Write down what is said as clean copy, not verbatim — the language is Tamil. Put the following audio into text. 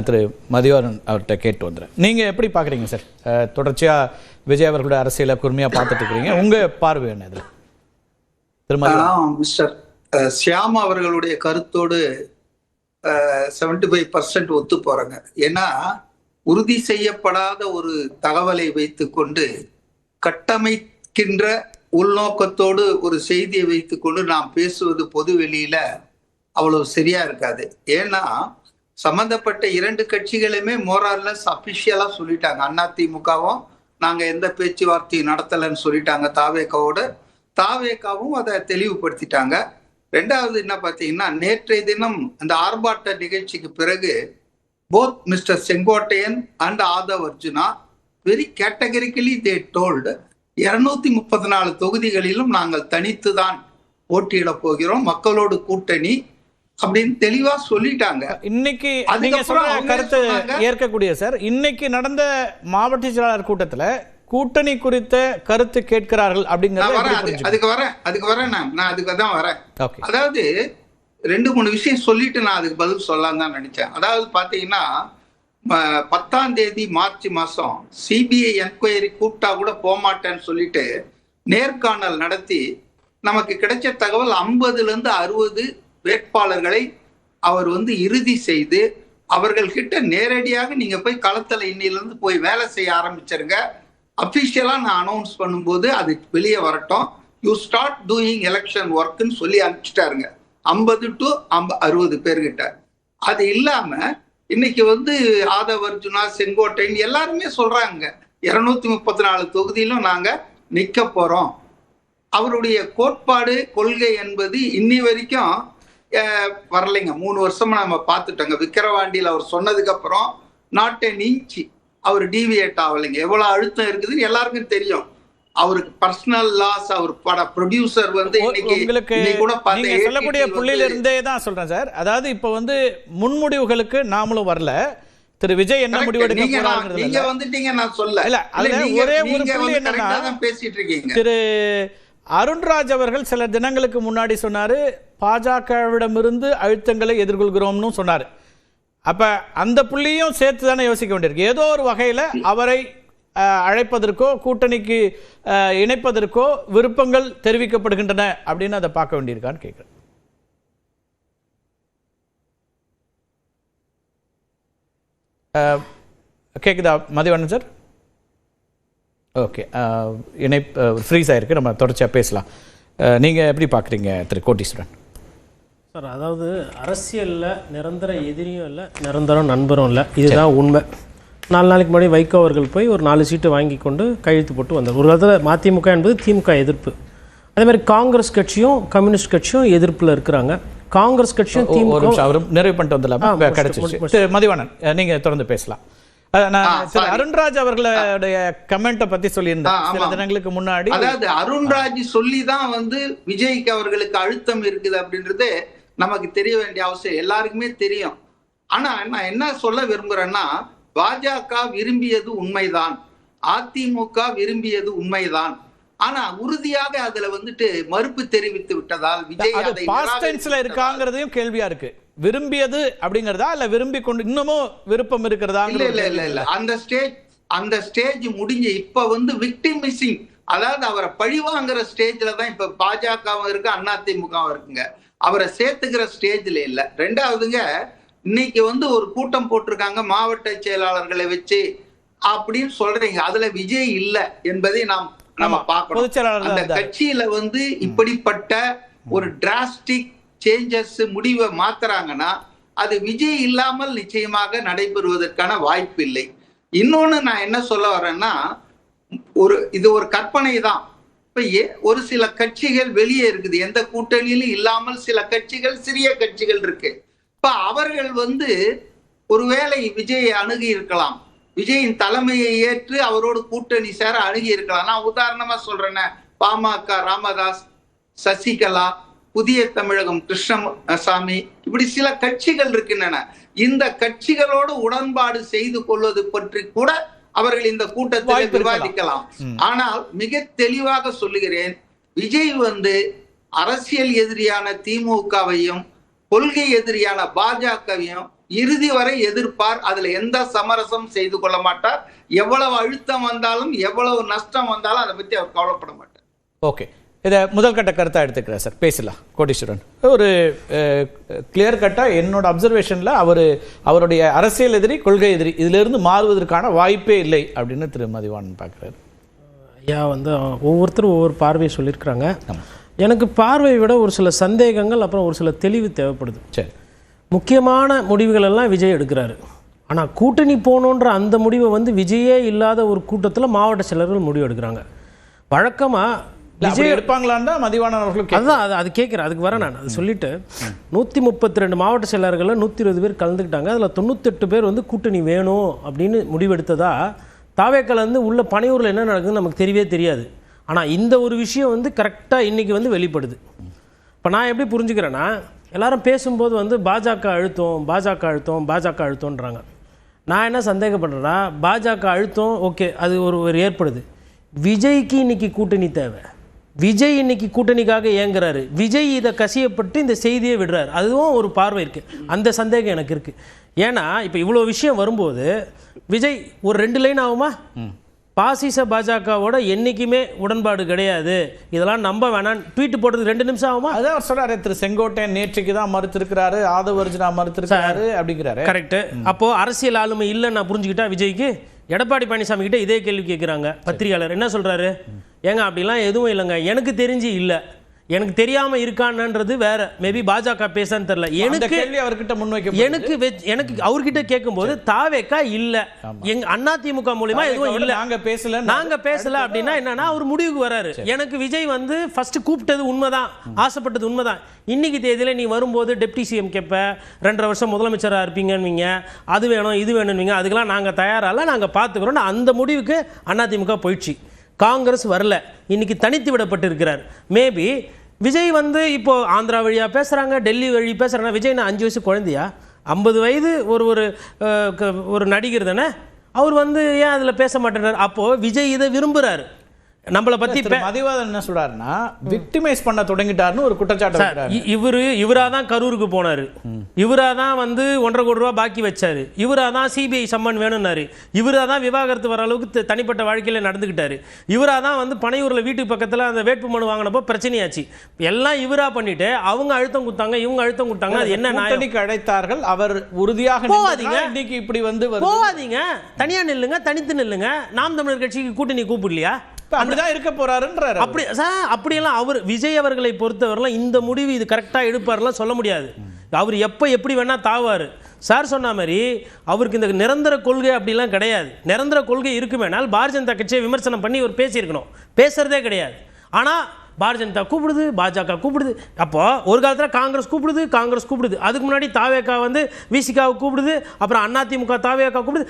திரு மதிவாணன் அவர்கிட்ட கேட்டு வந்துடுறேன். நீங்கள் எப்படி பார்க்குறீங்க சார்? தொடர்ச்சியாக விஜய் அவர்களுடைய அரசியலை கூர்மையாக பார்த்துட்டு இருக்கிறீங்க, உங்கள் பார்வை என்ன இதில்? மிஸ்டர் ஷியாம் அவர்களுடைய கருத்தோடு 75% ஒத்து போறாங்க. ஏன்னா உறுதி செய்யப்படாத ஒரு தகவலை வைத்துக்கொண்டு கட்டமைக்கின்ற உள்நோக்கத்தோடு ஒரு செய்தியை வைத்துக்கொண்டு நாம் பேசுவது பொது வெளியில அவ்வளவு சரியா இருக்காது. ஏன்னா சம்பந்தப்பட்ட 2 கட்சிகளுமே மோரார்லஸ் அபிஷியலா சொல்லிட்டாங்க. அதிமுகவும் நாங்க எந்த பேச்சுவார்த்தையும் நடத்தலைன்னு சொல்லிட்டாங்க தாவேக்காவும் அதை தெளிவுபடுத்திட்டாங்க. 2வது என்ன பார்த்தீங்கன்னா, நேற்றைய தினம் அந்த ஆர்ப்பாட்ட நிகழ்ச்சிக்கு பிறகு both mister Sengottaiyan and Aadhav Arjuna very categorically they told 234 தொகுதிகளிலும் நாங்கள் தனித்து தான் போட்டியிட போகிறோம், மக்களோடு கூட்டணி அப்படின்னு தெளிவா சொல்லிட்டாங்க. இன்னைக்கு நீங்க சொல்ற கருத்து ஏற்கக்கூடிய சார், இன்னைக்கு நடந்த மாவட்ட செயலாளர் கூட்டத்துல கூட்டணி குறித்த கருத்து கேட்கிறார்கள் அப்படிங்கிறது. அதுக்கு வரேன் நான் அதுக்கு தான் வரேன். அதாவது 2-3 விஷயம் சொல்லிட்டு நான் அதுக்கு பதில் சொல்லலாம் தான் நினைச்சேன். அதாவது பாத்தீங்கன்னா 10ஆம் தேதி மார்ச் மாசம் சிபிஐ என்கொயரி கூப்பிட்டா கூட போகமாட்டேன்னு சொல்லிட்டு நேர்காணல் நடத்தி நமக்கு கிடைச்ச தகவல் 50-60 வேட்பாளர்களை அவர் இறுதி செய்து அவர்கள் கிட்ட நேரடியாக நீங்க போய் களத்துல இன்னிலிருந்து போய் வேலை செய்ய ஆரம்பிச்சிருங்க, அபிஷியலா நான் அனௌன்ஸ் பண்ணும்போது அது வெளியே வரட்டும், யூ ஸ்டார்ட் டூயிங் எலெக்ஷன் ஒர்க்னு சொல்லி அனுப்பிச்சிட்டாருங்க 50 to 60 பேர்கிட்ட. அது இல்லாம இன்னைக்கு ஆதவ் அர்ஜுனா, செங்கோட்டையன் எல்லாருமே சொல்றாங்க 234 தொகுதியிலும் நாங்க நிக்க போறோம். அவருடைய கோட்பாடு கொள்கை என்பது இன்னி வரைக்கும் வரலைங்க. 3 வருஷமா நம்ம பார்த்துட்டோங்க. விக்கிரவாண்டியில் அவர் சொன்னதுக்கு அப்புறம் நாட் an inch அவர் டீவியேட் ஆகலைங்க. எவ்வளவு அழுத்தம் இருக்குதுன்னு எல்லாருக்கும் தெரியும். அவருக்கு பர்சனல் லாஸ், அவர் பட ப்ரொடியூசர் சொல்லக்கூடிய புள்ளியில இருந்தே தான் சொல்றேன் சார். அதாவது இப்ப முன்முடிவுகளுக்கு நாமளும் வரல. திரு விஜய் என்ன முடிவு எடுக்க போறாங்க நீங்க வந்துட்டீங்க, நான் சொல்ல இல்ல. அதுல ஒரே ஒரு புள்ளி என்னன்னா, பேசிட்டு இருக்கீங்க. திரு அருண்ராஜ் அவர்கள் சில தினங்களுக்கு முன்னாடி சொன்னாரு பாஜகவிடமிருந்து அழுத்தங்களை எதிர்கொள்கிறோம்னு சொன்னாரு. அப்ப அந்த புள்ளியும் சேர்த்து தானே யோசிக்க வேண்டியிருக்கு. ஏதோ ஒரு வகையில அவரை அழைப்பதற்கோ கூட்டணிக்கு இணைப்பதற்கோ விருப்பங்கள் தெரிவிக்கப்படுகின்றன அப்படின்னு அதை பார்க்க வேண்டியிருக்கான்னு கேட்குறேன். கேக்குதா மதிவாணன் சார்? ஓகே, ஃப்ரீஸ் ஆயிருக்கு, நம்ம தொடர்ச்சியாக பேசலாம். நீங்கள் எப்படி பார்க்குறீங்க திரு கோட்டீஸ்வரன்? சார், அதாவது அரசியலில் நிரந்தர எதிரியும் இல்லை, நிரந்தர நண்பரும் இல்லை, இதுதான் உண்மை. 4 நாளைக்கு முன்னாடி வைகோ அவர்கள் போய் ஒரு 4 சீட்டு வாங்கி கொண்டு கையெழுத்து போட்டு வந்தார். ஒரு காலத்தில் மதிமுக என்பது திமுக எதிர்ப்பு. அதே மாதிரி காங்கிரஸ் கட்சியும் கம்யூனிஸ்ட் கட்சியும் எதிர்ப்பில் இருக்கிறாங்க. காங்கிரஸ் கட்சியும் திமுக நிறைவு பண்ணிட்டு வந்துடலாம். கிடைச்சிச்சு. மதிவாணன், நீங்கள் தொடர்ந்து பேசலாம். அருண்ராஜ் அவர்களுடைய கமெண்ட்டை பத்தி சொல்லியிருந்தார் சில தினங்களுக்கு முன்னாடி. அதாவது அருண்ராஜ் சொல்லிதான் விஜய்க்கு அவர்களுக்கு அழுத்தம் இருக்குது அப்படின்றது நமக்கு தெரிய வேண்டிய அவசியம் எல்லாருக்குமே தெரியும். ஆனா நான் என்ன சொல்ல விரும்புறேன்னா, பாஜக விரும்பியது உண்மைதான், அதிமுக விரும்பியது உண்மைதான். ஆனா உறுதியாக அதுல மறுப்பு தெரிவித்து விட்டதால் விஜய் இருக்காங்கிறதையும் கேள்வியா இருக்கு. விரும்பியது அப்படிங்கறதா இல்ல விரும்பி கொண்டு இன்னமும் விருப்பம் இருக்கிறதா? இல்ல அந்த ஸ்டேஜ் முடிஞ்சு இப்ப விக்டிமிசிங், அதாவது அவரை பழிவாங்கிற ஸ்டேஜ்ல தான் இப்ப பாஜகவும் இருக்கு, அதிமுகவும் இருக்குங்க. அவரை சேர்த்துக்கிற ஸ்டேஜ்ல இல்ல. 2வதுங்க, இன்னைக்கு ஒரு கூட்டம் போட்டிருக்காங்க மாவட்ட செயலாளர்களை வச்சு அப்படின்னு சொல்றீங்க. அதுல விஜய் இல்ல என்பதை நம்ம பார்க்கணும். அந்த கட்சியில இப்படிப்பட்ட ஒரு டிராஸ்டிக் சேஞ்சஸ் முடிவை மாத்துறாங்கன்னா அது விஜய் இல்லாமல் நிச்சயமாக நடைபெறுவதற்கான வாய்ப்பு இல்லை. இன்னொன்னு நான் என்ன சொல்ல வரேன்னா, இது ஒரு கற்பனை தான். இப்ப ஒரு சில கட்சிகள் வெளியே இருக்குது, எந்த கூட்டணியிலும் இல்லாமல் சில கட்சிகள், சிறிய கட்சிகள் இருக்கு. இப்ப அவர்கள் ஒருவேளை விஜயை அணுகி இருக்கலாம், விஜயின் தலைமையை ஏற்று அவரோடு கூட்டணி சேர அணுகி இருக்கலாம். நான் உதாரணமா சொல்றேன், பாமக ராமதாஸ், சசிகலா, புதிய தமிழகம் கிருஷ்ணசாமி, இப்படி சில கட்சிகள் இருக்கின்றன. இந்த கட்சிகளோடு உடன்பாடு செய்து கொள்வது பற்றி கூட அவர்கள் இந்த கூட்டத்தில் விவாதிக்கலாம். ஆனால் மிக தெளிவாக சொல்லுகிறேன், விஜய் அரசியல் எதிரியான திமுகவையும் கொள்கை எதிரியான பாஜகவையும் இறுதி வரை எதிர்ப்பார். அதுல எந்த சமரசம் செய்து கொள்ள மாட்டார். எவ்வளவு அழுத்தம் வந்தாலும் எவ்வளவு நஷ்டம் வந்தாலும் அதை பத்தி அவர் கவலைப்பட மாட்டார். ஓகே, இதை முதல் கட்ட கருத்தா எடுத்துக்கிறேன் சார், பேசலாம். கோடீஸ்வரன், ஒரு கிளியர் கட்டா என்னோட அப்சர்வேஷன்ல அவருடைய அரசியல் எதிரி, கொள்கை எதிரி, இதுல இருந்து மாறுவதற்கான வாய்ப்பே இல்லை அப்படின்னு திரு மதிவாணன் பார்க்கிறார். ஐயா வந்து ஒவ்வொருத்தரும் ஒவ்வொரு பார்வையை சொல்லியிருக்கிறாங்க. எனக்கு பார்வையை விட ஒரு சில சந்தேகங்கள், அப்புறம் ஒரு சில தெளிவு தேவைப்படுது. சரி, முக்கியமான முடிவுகள் எல்லாம் விஜய் எடுக்கிறாரு. ஆனால் கூட்டணி போகணுன்ற அந்த முடிவை வந்து விஜயே இல்லாத ஒரு கூட்டத்தில் மாவட்ட செயலர்கள் முடிவு எடுக்கிறாங்க. வழக்கமாக விஜய் எடுப்பாங்களான்னு தான் மதிவாணன் அவர்களுக்கு அதுதான் அது கேட்குறேன். அதுக்கு வரேன் நான். அது சொல்லிட்டு 132 மாவட்ட செயலர்களில் 120 பேர் கலந்துக்கிட்டாங்க. அதில் 98 பேர் வந்து கூட்டணி வேணும் அப்படின்னு முடிவெடுத்ததா தாவேக்கால வந்து உள்ள பனையூரில் என்ன நடக்குதுன்னு நமக்கு தெரியவே தெரியாது. ஆனால் இந்த ஒரு விஷயம் வந்து கரெக்டாக இன்றைக்கி வந்து வெளிப்படுது. இப்போ நான் எப்படி புரிஞ்சுக்கிறேன்னா, எல்லாரும் பேசும்போது வந்து பாஜக அழுத்தம்ன்றாங்க. நான் என்ன சந்தேகப்படுறேன்னா, பாஜக அழுத்தம் ஓகே, அது ஒரு ஏற்படுது. விஜய்க்கு இன்னைக்கு கூட்டணி தேவை. விஜய் இன்னைக்கு கூட்டணிக்காக ஏங்குறாரு. விஜய் இதை கசியப்பட்டு இந்த செய்தியை விடுறாரு. அதுவும் ஒரு பார்வை இருக்குது. அந்த சந்தேகம் எனக்கு இருக்குது. ஏன்னா இப்போ இவ்வளோ விஷயம் வரும்போது விஜய் ஒரு 2 லைன் ஆகுமா, பாசிச பாஜகவோட என்றைக்குமே உடன்பாடு கிடையாது, இதெல்லாம் நம்ப வேணாம் ட்வீட் போடுறது 2 நிமிஷம் ஆகுமா? அதான் அவர் சொல்றாரு, திரு செங்கோட்டையன் நேற்றுக்கு தான் மறுத்திருக்கிறாரு, ஆதவர்ஜுனா மறுத்திருக்கிறாரு அப்படிங்கிறாரு. கரெக்ட். அப்போ அரசியல் ஆளுமை இல்லைன்னு நான் புரிஞ்சுக்கிட்டா விஜய்க்கு எடப்பாடி பழனிசாமி கிட்ட இதே கேள்வி கேட்குறாங்க பத்திரிகையாளர். என்ன சொல்றாரு? ஏங்க அப்படிலாம் எதுவும் இல்லைங்க, எனக்கு தெரிஞ்சு இல்லை, எனக்கு தெரியாம இருக்கான்ன்றது வேற. மேபி பாஜக பேசான்னு தெரியல. எனக்கு அவர்கிட்ட முன்வைக்க எனக்கு அவர்கிட்ட கேட்கும்போது தாவேக்கா இல்ல, எங்க அதிமுக மூலமா எதுவும் இல்ல, நாங்க பேசல அப்படின்னா என்னன்னா அவர் முடிவுக்கு வராரு. எனக்கு விஜய் வந்து ஃபர்ஸ்ட் கூப்பிட்டது உண்மைதான், ஆசைப்பட்டது உண்மைதான். இன்னைக்கு தேதியில நீ வரும்போது டெப்டி சிஎம் கேட்ப, 2.5 வருஷம் முதலமைச்சரா இருப்பீங்கன்னு, அது வேணும் இது வேணும்னு, அதுக்கெல்லாம் நாங்க தயாரால, நாங்க பாத்துக்கிறோம். அந்த முடிவுக்கு அதிமுக போயிடுச்சு. காங்கிரஸ் வரல, இன்னைக்கு தனித்து விடப்பட்டு இருக்கிறார். மேபி விஜய் வந்து இப்போ ஆந்திரா வழியா பேசுறாங்க, டெல்லி வழி பேசுறாங்க. விஜய் நான் 5 வயசு குழந்தையா? 50 வயது ஒரு நடிகர் தானே அவர், வந்து ஏன் அதில் பேச மாட்டேறாரு? அப்போ விஜய் இதை விரும்புறாரு. நம்மளை பத்தி மதிவாதன் என்ன சொல்றாருன்னா, விக்டிமைஸ் பண்ண தொடங்கிட்டாருன்னு ஒரு குற்றச்சாட்டு. இவரா தான் கரூருக்கு போனாரு, இவரா தான் வந்து 1.5 கோடி ரூபாய் பாக்கி வச்சாரு, இவரா தான் சிபிஐ சம்மன் வேணும்னாரு, இவரா தான் விவாகரத்து வர அளவுக்கு தனிப்பட்ட வாழ்க்கையில நடந்துக்கிட்டாரு, இவரா தான் வந்து பனையூர்ல வீட்டுக்கு பக்கத்துல அந்த வேட்பு மனு வாங்கினப்போ பிரச்சனையாச்சு. எல்லாம் இவரா பண்ணிட்டு அவங்க அழுத்தம் கொடுத்தாங்க, இவங்க அழுத்தம் கொடுத்தாங்க. அது என்ன நாயக்கு அழைத்தார்கள்? அவர் உறுதியாக போவாதீங்க, இன்னைக்கு இப்படி வந்து போவாதீங்க, தனியா நில்லுங்க, தனித்து நில்லுங்க. நாம் தமிழர் கட்சிக்கு கூட்டணி கூப்பிடலையா? அப்படிதான் இருக்க போறாருன்றாரு. அப்படியெல்லாம் அவர் விஜய் அவர்களை பொறுத்தவரைலாம் இந்த முடிவு இது கரெக்டா எடுப்பாருலாம் சொல்ல முடியாது. அவர் எப்போ எப்படி வேணா தாவாரு. சார் சொன்ன மாதிரி அவருக்கு இந்த நிரந்தர கொள்கை அப்படிலாம் கிடையாது. நிரந்தர கொள்கை இருக்குமேனால் பாரதிய ஜனதா கட்சியை விமர்சனம் பண்ணி அவர் பேசியிருக்கணும். பேசுறதே கிடையாது. ஆனால் பாரதிய ஜனதா கூப்பிடுது, பாஜக கூப்பிடுது. அப்போ ஒரு காலத்தில் காங்கிரஸ் கூப்பிடுது. அதுக்கு முன்னாடி தாவேகா வந்து விசிகாவை கூப்பிடுது, அப்புறம் அதிமுக தாவேகா கூப்பிடுது.